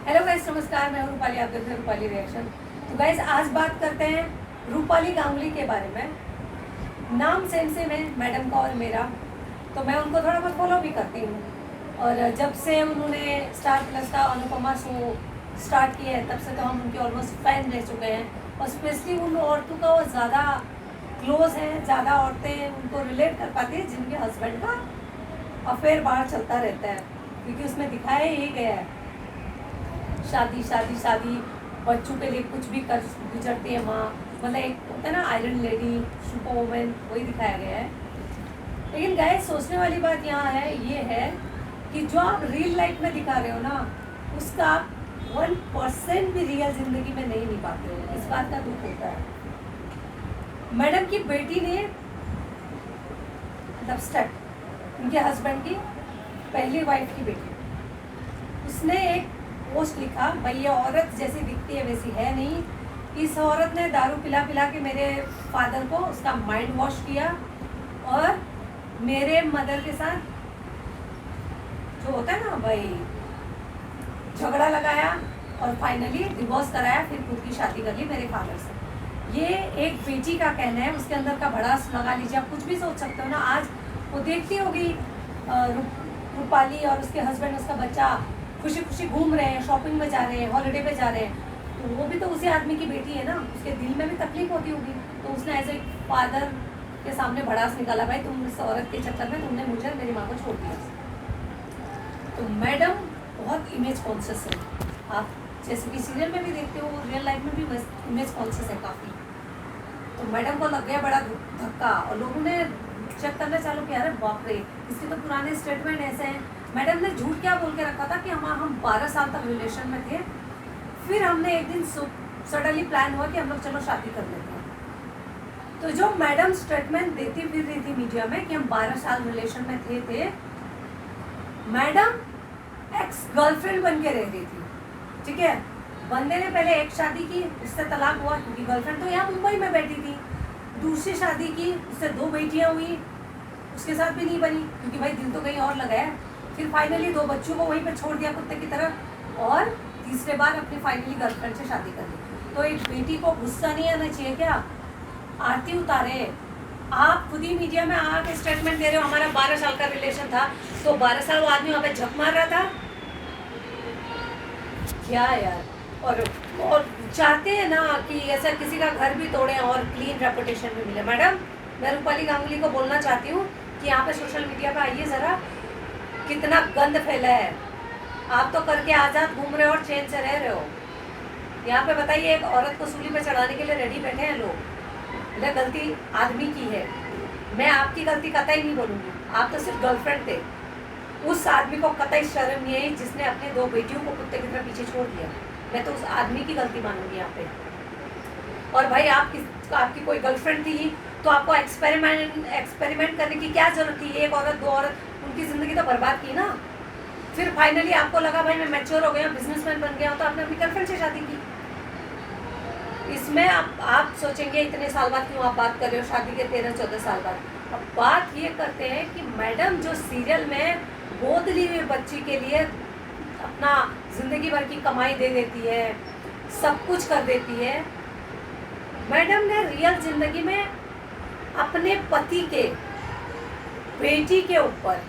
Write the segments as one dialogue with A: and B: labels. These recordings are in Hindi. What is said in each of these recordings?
A: हेलो गाइस, नमस्कार। मैं हूं रूपाली, आप देख रहे हैं रूपाली रिएक्शन। तो गाइस, आज बात करते हैं रूपाली गांगुली के बारे में। नाम सेम सेम है मैडम का और मेरा, तो मैं उनको थोड़ा बहुत फॉलो भी करती हूँ। और जब से उन्होंने स्टार प्लस का अनुपमा शो स्टार्ट किया है, तब से तो हम उनके ऑलमोस्ट फैन रह चुके हैं। और स्पेशली उन औरतों का वो ज़्यादा क्लोज है, ज़्यादा औरतें उनको रिलेट कर पाती हैं जिनके हस्बैंड का अफेयर बाहर चलता रहता है, क्योंकि उसमें दिखाया ही गया है शादी शादी शादी, बच्चों के लिए कुछ भी कर गुजरती है माँ। मतलब एक होता है ना आयरन लेडी, सुपर वुमन, वही दिखाया गया है। लेकिन गाइस, सोचने वाली बात यहाँ है, ये है कि जो आप रियल लाइफ में दिखा रहे हो ना, उसका 1% भी रियल जिंदगी में नहीं निभाते हो। इस बात का दुख होता है। मैडम की बेटी ने लव, उनके हस्बैंड की पहली वाइफ की बेटी, उसने एक पोस्ट लिखा, भाई ये औरत जैसी दिखती है वैसी है नहीं। इस औरत ने दारू पिला पिला के मेरे फादर को उसका माइंड वॉश किया और मेरे मदर के साथ जो होता है ना भाई, झगड़ा लगाया और फाइनली डिवोर्स कराया, फिर खुद की शादी कर ली मेरे फादर से। ये एक बेटी का कहना है, उसके अंदर का भड़ास लगा लीजिए, आप कुछ भी सोच सकते हो ना। आज वो देखती होगी रूपाली और उसके हस्बैंड, उसका बच्चा खुशी खुशी घूम रहे हैं, शॉपिंग में जा रहे हैं, हॉलिडे पे जा रहे हैं, तो वो भी तो उसी आदमी की बेटी है ना, उसके दिल में भी तकलीफ होती होगी। तो उसने एज ए फादर के सामने भड़ास निकाला, भाई तुम इस औरत के चक्कर में तुमने मुझे मेरी माँ को छोड़ दिया। तो मैडम बहुत इमेज कॉन्शियस है। आप जैसे कि सीरियल में भी देखते हो, रियल लाइफ में भी इमेज कॉन्शियस है काफ़ी। तो मैडम को लग गया बड़ा धक्का और लोगों ने चेक करना चालू किया, अरे बाप रे, इसके तो पुराने स्टेटमेंट ऐसे हैं। मैडम ने झूठ क्या बोल के रखा था कि हम 12 साल तक रिलेशन में थे, फिर हमने एक दिन सडनली प्लान हुआ कि हम लोग चलो शादी कर लेते हैं। तो जो मैडम स्टेटमेंट देती फिर रही थी मीडिया में कि हम 12 साल रिलेशन में थे, मैडम एक्स गर्लफ्रेंड बन के रह रही थी। ठीक है, बंदे ने पहले एक शादी की, उससे तलाक हुआ क्योंकि गर्लफ्रेंड तो यहाँ मुंबई में बैठी थी। दूसरी शादी की, उससे 2 बेटियाँ हुई, उसके साथ भी नहीं बनी क्योंकि भाई दिल तो कहीं और लगाया। फिर फाइनली 2 बच्चों को वहीं पे छोड़ दिया कुत्ते की तरह, और तीसरे बार अपनी फाइनली गर्लफ्रेंड से शादी कर ली। तो एक बेटी को गुस्सा नहीं आना चाहिए क्या? आरती उतारे। आप खुद ही मीडिया में आके स्टेटमेंट दे रहे हो हमारा 12 साल का रिलेशन था, तो 12 साल वो आदमी वहाँ पे झक मार रहा था क्या यार? और चाहते हैं ना कि ऐसा किसी का घर भी तोड़े और क्लीन रेपुटेशन भी मिले। मैडम, मैं रूपाली गांगुली को बोलना चाहती हूँ कि यहाँ पे सोशल मीडिया पे आइए ज़रा, कितना गंद फैला है। आप तो करके आज़ाद घूम रहे हो और चैन से रह रहे हो। यहाँ पे बताइए, एक औरत को सूली पे चढ़ाने के लिए रेडी बैठे हैं लोग। मतलब गलती आदमी की है, मैं आपकी गलती कतई नहीं बोलूँगी। आप तो सिर्फ गर्लफ्रेंड थे। उस आदमी को कतई शर्म नहीं आई जिसने अपने 2 बेटियों को कुत्ते की तरह पीछे छोड़ दिया। मैं तो उस आदमी की गलती मानूंगी यहाँ पे। और भाई आपकी कोई गर्लफ्रेंड थी तो आपको एक्सपेरिमेंट करने की क्या जरूरत थी? एक औरत 2 औरत, उनकी ज़िंदगी तो बर्बाद की ना। फिर फाइनली आपको लगा भाई मैं मैच्योर हो गया, बिजनेसमैन बन गया हूँ, तो आपने अपनी गर्लफ्रेंड से शादी की। इसमें आप सोचेंगे इतने साल बाद क्यों आप बात कर रहे हो, शादी के 13-14 साल बाद। अब बात ये करते हैं कि मैडम जो सीरियल में गोद ली हुई बच्ची के लिए अपना ज़िंदगी भर की कमाई दे देती है, सब कुछ कर देती है, मैडम ने रियल ज़िंदगी में अपने पति के बेटी के ऊपर,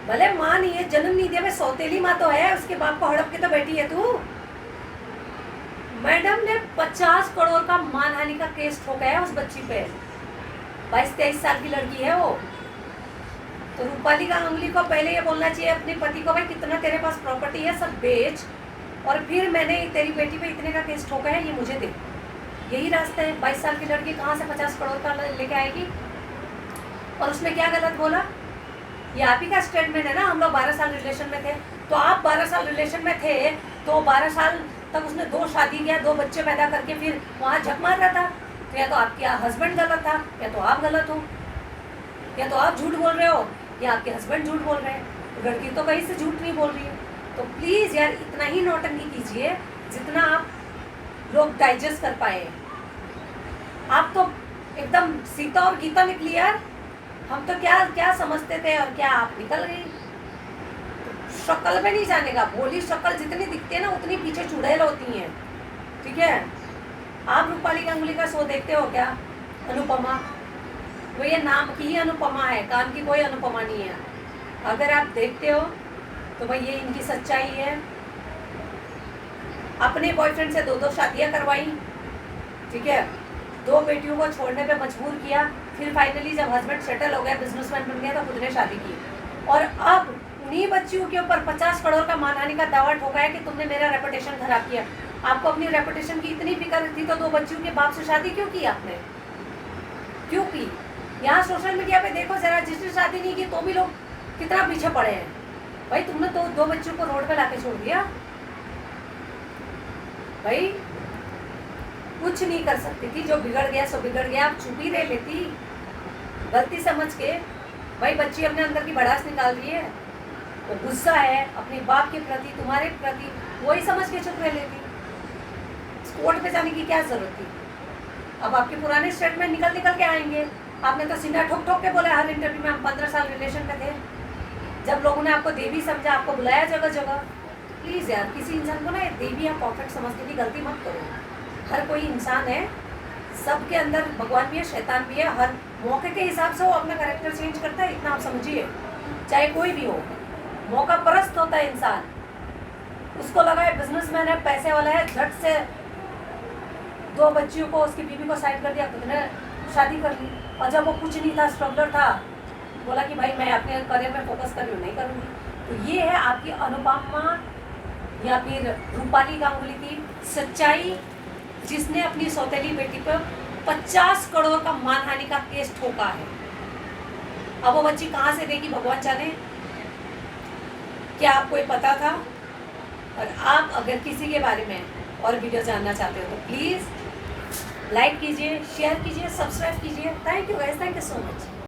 A: भले माँ नहीं है, जन्म नहीं दिया, मैं सौतेली माँ तो है, उसके बाप को हड़प के तो बैठी है तू। मैडम ने 50 करोड़ का मानहानि का केस ठोका है उस बच्ची पे। 22-23 साल की लड़की है वो। तो रूपाली गांगुली को पहले ये बोलना चाहिए अपने पति को, भाई कितना तेरे पास प्रॉपर्टी है सब बेच, और फिर मैंने तेरी बेटी पे इतने का केस ठोका है, ये मुझे दे। यही रास्ता है। 22 साल की लड़की कहाँ से 50 करोड़ का लेके आएगी? और उसमें क्या गलत बोला? ये आप ही का स्टेटमेंट है ना, हम लोग 12 साल रिलेशन में थे। तो आप 12 साल रिलेशन में थे तो 12 साल तक उसने 2 शादी किया, 2 बच्चे पैदा करके फिर वहाँ झक मार रहा था। तो या तो आपके हस्बैंड गलत था, या तो आप गलत हो, या तो आप झूठ बोल रहे हो, या आपके हस्बैंड झूठ बोल रहे हैं। लड़की तो कहीं से झूठ नहीं बोल रही है। तो प्लीज़ यार, इतना ही नौटंकी कीजिए जितना आप लोग डाइजेस्ट कर पाए। आप तो एकदम सीता और गीता निकली यार। हम तो क्या क्या समझते थे और क्या आप निकल गई। शक्ल में नहीं जानेगा, भोली शक्ल जितनी दिखती है ना उतनी पीछे चुड़ैल होती हैं, ठीक है। आप रूपाली गांगुली का शो देखते हो क्या? अनुपमा, वो ये नाम की ही अनुपमा है, काम की कोई अनुपमा नहीं है। अगर आप देखते हो तो भाई ये इनकी सच्चाई है। अपने बॉयफ्रेंड से 2-2 शादियां करवाई, ठीक है, 2 बेटियों को छोड़ने पे मजबूर किया, फिर फाइनली जब हस्बैंड सेटल हो गया, बिजनेसमैन बन गया, तो खुद ने शादी की। और अब उन्हीं बच्चियों के ऊपर 50 करोड़ का मानहानि का दावा ठोकाया कि तुमने मेरा रेपुटेशन खराब किया। आपको अपनी रेपुटेशन की इतनी फिक्र थी तो 2 बच्चियों के बाप से शादी क्यों की आपने? क्यों की? यहाँ सोशल मीडिया पे देखो जरा, जिसने शादी नहीं की तो भी लोग कितना पीछे पड़े हैं। भाई तुमने तो 2 बच्चों को रोड पे लाके छोड़ दिया। भाई कुछ नहीं कर सकती थी, जो बिगड़ गया सो बिगड़ गया, आप चुप ही रह लेती गलती समझ के। भाई बच्ची अपने अंदर की भड़ास निकाल रही है, वो गुस्सा है अपने बाप के प्रति, तुम्हारे प्रति, वही समझ के चुप रह लेती। कोर्ट पे जाने की क्या जरूरत थी? अब आपके पुराने स्टेटमेंट निकल के आएंगे। आपने तो सीधा ठोक ठोक के बोला हर इंटरव्यू में हम 15 साल रिलेशन में थे। जब लोगों ने आपको देवी समझा, आपको बुलाया जगह जगह, प्लीज़ यार किसी इंसान को ना देवी या परफेक्ट समझने की गलती मत करो। हर कोई इंसान है, सबके अंदर भगवान भी है, शैतान भी है। हर मौके के हिसाब से वो अपना कैरेक्टर चेंज करता है, इतना आप समझिए। चाहे कोई भी हो, मौका परस्त होता है इंसान। उसको लगा है बिजनेसमैन है, पैसे वाला है, झट से 2 बच्चियों को, उसकी बीवी को साइड कर दिया, खुद ने शादी कर ली। और जब वो कुछ नहीं था, स्ट्रगलर था, बोला कि भाई मैं अपने करियर में फोकस कर रही हूँ, नहीं करूँगी। तो ये है आपकी अनुपमा या फिर रूपाली गांगुली की सच्चाई, जिसने अपनी सौतेली बेटी पर 50 करोड़ का मानहानि का केस ठोका है। अब वो बच्ची कहाँ से देगी भगवान जाने। क्या आपको ये पता था? और आप अगर किसी के बारे में और वीडियो जानना चाहते हो तो प्लीज़ लाइक कीजिए, शेयर कीजिए, सब्सक्राइब कीजिए। Thank you guys, thank you so much.